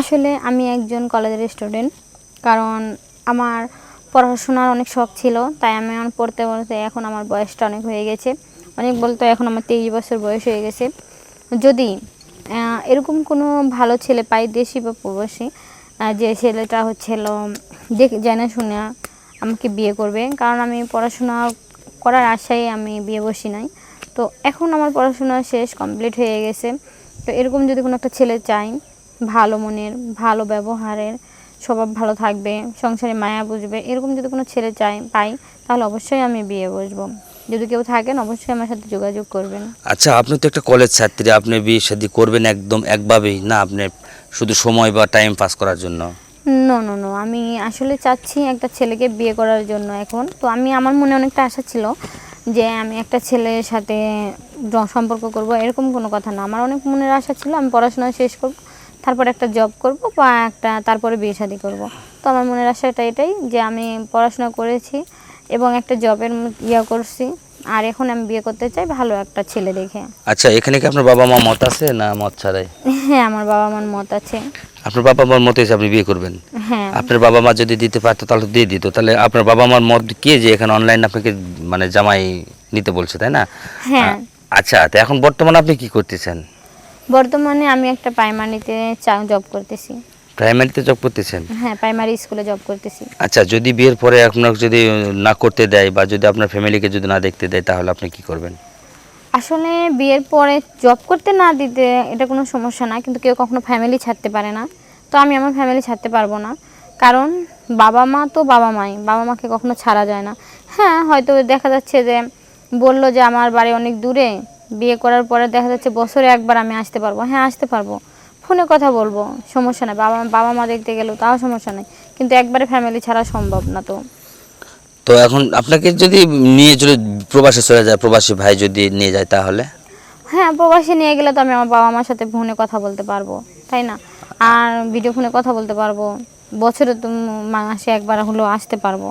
আসলে আমি একজন কলেজের স্টুডেন্ট, কারণ আমার পড়াশোনার অনেক শখ ছিল, তাই আমি পড়তে পড়তে এখন আমার বয়সটা অনেক হয়ে গেছে। অনেক বলতে এখন আমার 23 বছর বয়স হয়ে গেছে। যদি এরকম কোনো ভালো ছেলে পাই, দেশি বা প্রবাসী, যে ছেলেটা হচ্ছিল জেনে শুনে আমাকে বিয়ে করবে, কারণ আমি পড়াশোনা করার আশায় আমি বিয়ে বসি নাই। তো এখন আমার পড়াশোনা শেষ, কমপ্লিট হয়ে গেছে। তো এরকম যদি কোনো একটা ছেলে চাই, ভালো মনের, ভালো ব্যবহারের, স্বভাব ভালো থাকবে, সংসারে মায়া বুঝবে, এরকম যদি কোনো ছেলে পাই, তাহলে অবশ্যই আমি বিয়ে বসবো। যদি কেউ থাকেন অবশ্যই আমার সাথে যোগাযোগ করবেন। আচ্ছা, আপনি তো একটা কলেজ ছাত্রী, আপনি বিয়ে শাদী করবেন একদম একভাবেই না, আপনি শুধু সময় বা টাইম পাস করার জন্য? নো নো নো, আমি আসলে চাচ্ছি একটা ছেলেকে বিয়ে করার জন্য। এখন তো আমার মনে অনেকটা আশা ছিল যে আমি একটা ছেলের সাথে সম্পর্ক করব, এরকম কোনো কথা না। আমার অনেক মনের আশা ছিল আমি পড়াশোনা শেষ করব, তারপর একটা জব করব বা তারপরে বিয়ে শাদী করব। তো আমার মনের আশাটা এটাই যে আমি পড়াশোনা করেছি এবং একটা জবের করছি, আর এখন আমি বিয়ে করতে চাই ভালো একটা ছেলে দেখে। আচ্ছা, এখানে কি আপনার বাবা মা মত আছে না মত ছাড়াই? হ্যাঁ, আমার বাবা মার মত আছে। আপনার বাবা মার মতে আপনি বিয়ে করবেন? হ্যাঁ। আপনার বাবা মা যদি দিতে পারতো তাহলে দিয়ে দিত, তাহলে আপনার বাবা মার মত কে যে এখানে অনলাইন আপনাকে মানে জামাই নিতে বলছে, তাই না? হ্যাঁ। আচ্ছা, তো এখন বর্তমানে আপনি কি করতেছেন? বর্তমানে আমি একটা প্রাইমারিতে জব করতেছি। প্রাইমারিতে জব করতেছেন? হ্যাঁ, প্রাইমারি স্কুলে জব করতেছি। আচ্ছা, যদি বিয়ের পরে আপনাকে যদি না করতে দেয় বা যদি আপনার ফ্যামিলিকে যদি না দেখতে দেয়, তাহলে আপনি কি করবেন? আসলে বিয়ের পরে জব করতে না দিতে এটা কোনো সমস্যা না, কিন্তু কেউ কখনো ফ্যামিলি ছাড়তে পারে না। তো আমি আমার ফ্যামিলি ছাড়তে পারবো না, কারণ বাবা মা তো বাবা মাই, বাবা মাকে কখনো ছাড়া যায় না। হ্যাঁ, হয়তো দেখা যাচ্ছে যে বললো যে আমার বাড়ি অনেক দূরে, বিয়ে করার পরে দেখা যাচ্ছে বছরে একবার আমি আসতে পারবো। হ্যাঁ, আসতে পারবো, ফোনে কথা বলবো, সমস্যা নেই। বাবা মা দেখতে গেলেও তাও সমস্যা নেই, কিন্তু একবারে ফ্যামিলি ছাড়া সম্ভব না। তো তো এখন আপনাকে যদি নিয়ে যদি প্রবাসে চলে যায়, প্রবাসী ভাই যদি নিয়ে যায়, তাহলে? হ্যাঁ, প্রবাসে নিয়ে গেলে তো আমি আমার বাবা মার সাথে ফোনে কথা বলতে পারবো, তাই না? আর ভিডিও ফোনে কথা বলতে পারবো, বছরে তো মাসে একবার হলেও আসতে পারবো।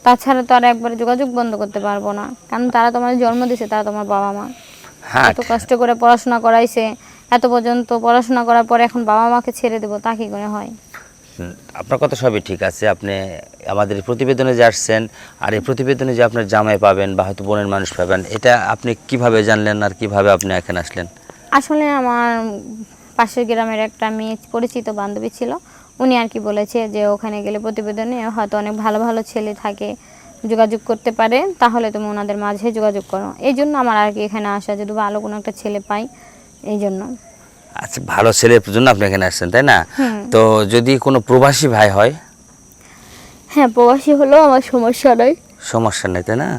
তাছাড়া তো আর একবারে যোগাযোগ বন্ধ করতে পারবো না, কারণ তারা তো আমার জন্ম দিয়েছে, তারা তো আমার বাবা মা। হ্যাঁ, এত কষ্ট করে পড়াশোনা করাইছে, এত পর্যন্ত পড়াশোনা করার পরে এখন বাবা মাকে ছেড়ে দেবো, তা কি করে হয়? আপনার কথা সবই ঠিক আছে। আপনি আমাদের প্রতিবেদনে যে আসছেন, আর এই প্রতিবেদনে যে আপনার জামাই পাবেন বা হয়তো বোনের মানুষ পাবেন, এটা আপনি কিভাবে জানলেন আর কিভাবে আপনি এখানে আসলেন? আসলে আমার পাশের গ্রামের একটা মেয়ে পরিচিত বান্ধবী ছিল, উনি আর কি বলেছে যে ওখানে গেলে প্রতিবেদনে হয়তো অনেক ভালো ভালো ছেলে থাকে, যোগাযোগ করতে পারে, তাহলে তুমি ওনাদের মাঝে যোগাযোগ করো। এই জন্য আমার আর কি এখানে আসা, যদি ভালো কোনো একটা ছেলে পাই, এই জন্য। আচ্ছা, ভালো ছেলের জন্য আপনি এখানে আসছেন, তাই না? তো যদি কোনো প্রবাসী ভাই হয়? হ্যাঁ, প্রবাসী হলেও আমার সমস্যা নয়। সমস্যা নেই, তাই না?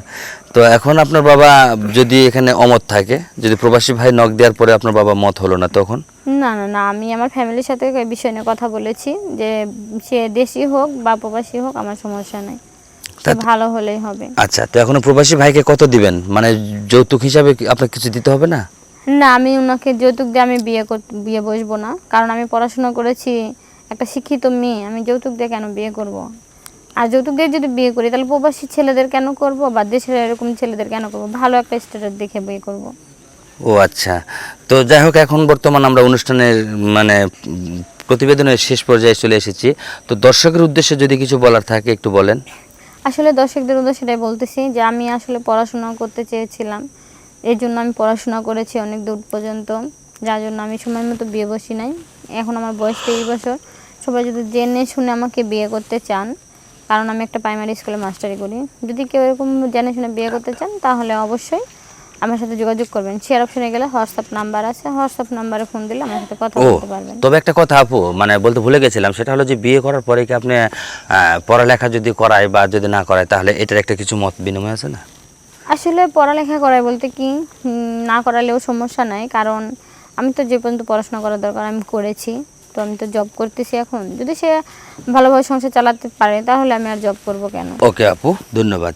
তো এখন আপনার বাবা যদি এখানে অমত থাকে, যদি প্রবাসী ভাই নক দেওয়ার পরে আপনার বাবা মত হলো না, তখন? না না না, আমি আমার ফ্যামিলির সাথে এই বিষয় নিয়ে কথা বলেছি যে সে দেশি হোক বা প্রবাসী হোক, আমার সমস্যা নেই, ভালো হলেই হবে। আচ্ছা, তো এখন প্রবাসী ভাইকে কত দিবেন, মানে যৌতুক হিসাবে আপনার কিছু দিতে হবে না? না, আমি ওনাকে যৌতুক দিয়ে আমি বিয়ে বসবো না, কারণ আমি পড়াশোনা করেছি, একটা শিক্ষিত মেয়ে, আমি যৌতুক দিয়ে কেন বিয়ে করব? আর যৌতুক দিয়ে যদি বিয়ে করি তাহলে প্রবাসী ছেলেদের কেন করব বা দেশের এরকম ছেলেদের কেন করব? ভালো একটা স্ট্যাটাস দেখে বিয়ে করব। ও আচ্ছা, তো যাই হোক, এখন বর্তমান আমরা অনুষ্ঠানের মানে প্রতিবেদনের শেষ পর্যায়ে চলে এসেছি। তো দর্শকের উদ্দেশ্যে যদি কিছু বলার থাকে একটু বলেন। আসলে দর্শকদের উদ্দেশ্যে সেটাই বলতেছি যে আমি আসলে পড়াশোনা করতে চেয়েছিলাম, এই জন্য আমি পড়াশোনা করেছি অনেক দূর পর্যন্ত, যার জন্য আমি সময় মতো বিয়ে বসি নাই। এখন আমার বয়স 23 বছর। সবাই যদি জেনে শুনে আমাকে বিয়ে করতে চান, কারণ আমি একটা প্রাইমারি স্কুলে মাস্টারি করি, যদি কেউ এরকম জেনে শুনে বিয়ে করতে চান তাহলে অবশ্যই আমার সাথে যোগাযোগ করবেন। শেয়ার অপশনে গেলে হোয়াটসঅ্যাপ নাম্বার আছে, হোয়াটসঅ্যাপ নাম্বারে ফোন দিলে আমার সাথে কথা বলতে পারবেন। তবে একটা কথা আপু, মানে বলতে ভুলে গেছিলাম, সেটা হলো যে বিয়ে করার পরে কি আপনি পড়ালেখা যদি করায় বা যদি না করায়, তাহলে এটার একটা কিছু মত বিনিময় আছে না? আসলে পড়ালেখা করায় বলতে কি, না করালেও সমস্যা নাই, কারণ আমি তো যে পর্যন্ত পড়াশোনা করার দরকার আমি করেছি। তো আমি তো জব করতেছি, এখন যদি সে ভালোভাবে সংসার চালাতে পারে তাহলে আমি আর জব করব কেন? ওকে আপু, ধন্যবাদ।